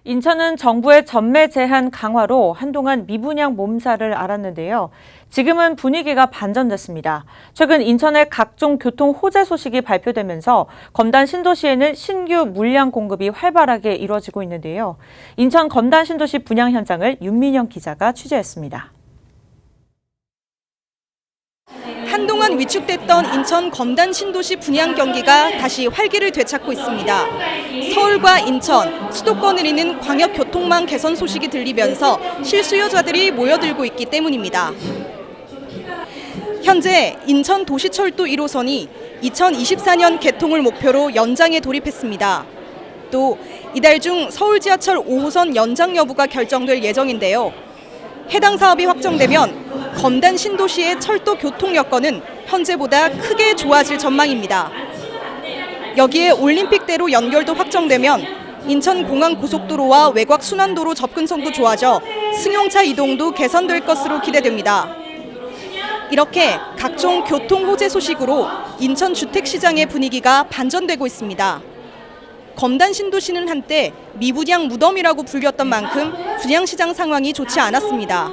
인천은 정부의 전매 제한 강화로 한동안 미분양 몸살을 앓았는데요. 지금은 분위기가 반전됐습니다. 최근 인천의 각종 교통 호재 소식이 발표되면서 검단 신도시에는 신규 물량 공급이 활발하게 이루어지고 있는데요. 인천 검단 신도시 분양 현장을 윤민영 기자가 취재했습니다. 한동안 위축됐던 인천 검단 신도시 분양 경기가 다시 활기를 되찾고 있습니다. 서울과 인천, 수도권을 잇는 광역교통망 개선 소식이 들리면서 실수요자들이 모여들고 있기 때문입니다. 현재 인천 도시철도 1호선이 2024년 개통을 목표로 연장에 돌입했습니다. 또 이달 중 서울 지하철 5호선 연장 여부가 결정될 예정인데요. 해당 사업이 확정되면 검단 신도시의 철도 교통 여건은 현재보다 크게 좋아질 전망입니다. 여기에 올림픽대로 연결도 확정되면 인천공항고속도로와 외곽 순환도로 접근성도 좋아져 승용차 이동도 개선될 것으로 기대됩니다. 이렇게 각종 교통 호재 소식으로 인천 주택시장의 분위기가 반전되고 있습니다. 검단 신도시는 한때 미분양 무덤이라고 불렸던 만큼 분양시장 상황이 좋지 않았습니다.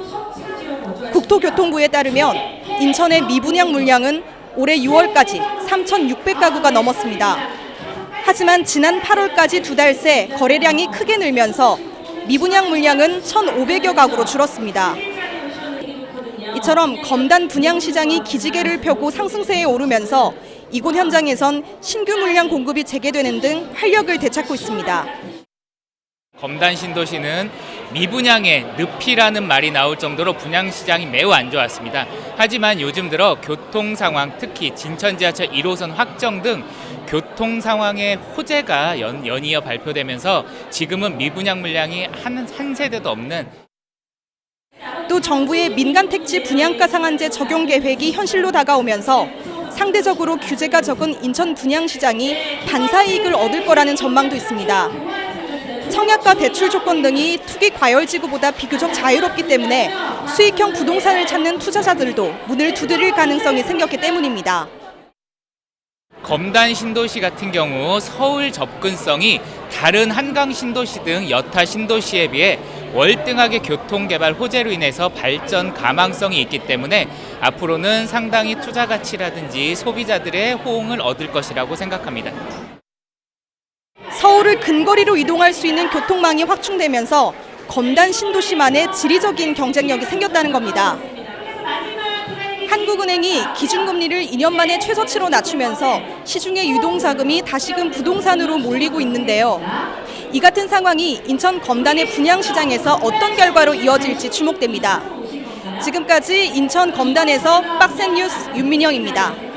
국토교통부에 따르면 인천의 미분양 물량은 올해 6월까지 3,600가구가 넘었습니다. 하지만 지난 8월까지 두 달 새 거래량이 크게 늘면서 미분양 물량은 1,500여 가구로 줄었습니다. 이처럼 검단 분양 시장이 기지개를 펴고 상승세에 오르면서 이곳 현장에선 신규 물량 공급이 재개되는 등 활력을 되찾고 있습니다. 검단 신도시는 미분양의 늪이라는 말이 나올 정도로 분양 시장이 매우 안 좋았습니다. 하지만 요즘 들어 교통 상황, 특히 진천 지하철 1호선 확정 등 교통 상황의 호재가 연이어 발표되면서 지금은 미분양 물량이 한 세대도 없는. 또 정부의 민간 택지 분양가 상한제 적용 계획이 현실로 다가오면서 상대적으로 규제가 적은 인천 분양시장이 반사이익을 얻을 거라는 전망도 있습니다. 청약과 대출 조건 등이 투기 과열지구보다 비교적 자유롭기 때문에 수익형 부동산을 찾는 투자자들도 문을 두드릴 가능성이 생겼기 때문입니다. 검단 신도시 같은 경우 서울 접근성이 다른 한강 신도시 등 여타 신도시에 비해 월등하게 교통개발 호재로 인해서 발전 가망성이 있기 때문에 앞으로는 상당히 투자 가치라든지 소비자들의 호응을 얻을 것이라고 생각합니다. 서울을 근거리로 이동할 수 있는 교통망이 확충되면서 검단 신도시만의 지리적인 경쟁력이 생겼다는 겁니다. 한국은행이 기준금리를 2년 만에 최저치로 낮추면서 시중의 유동자금이 다시금 부동산으로 몰리고 있는데요. 이 같은 상황이 인천 검단의 분양시장에서 어떤 결과로 이어질지 주목됩니다. 지금까지 인천 검단에서 빡센 뉴스 윤민영입니다.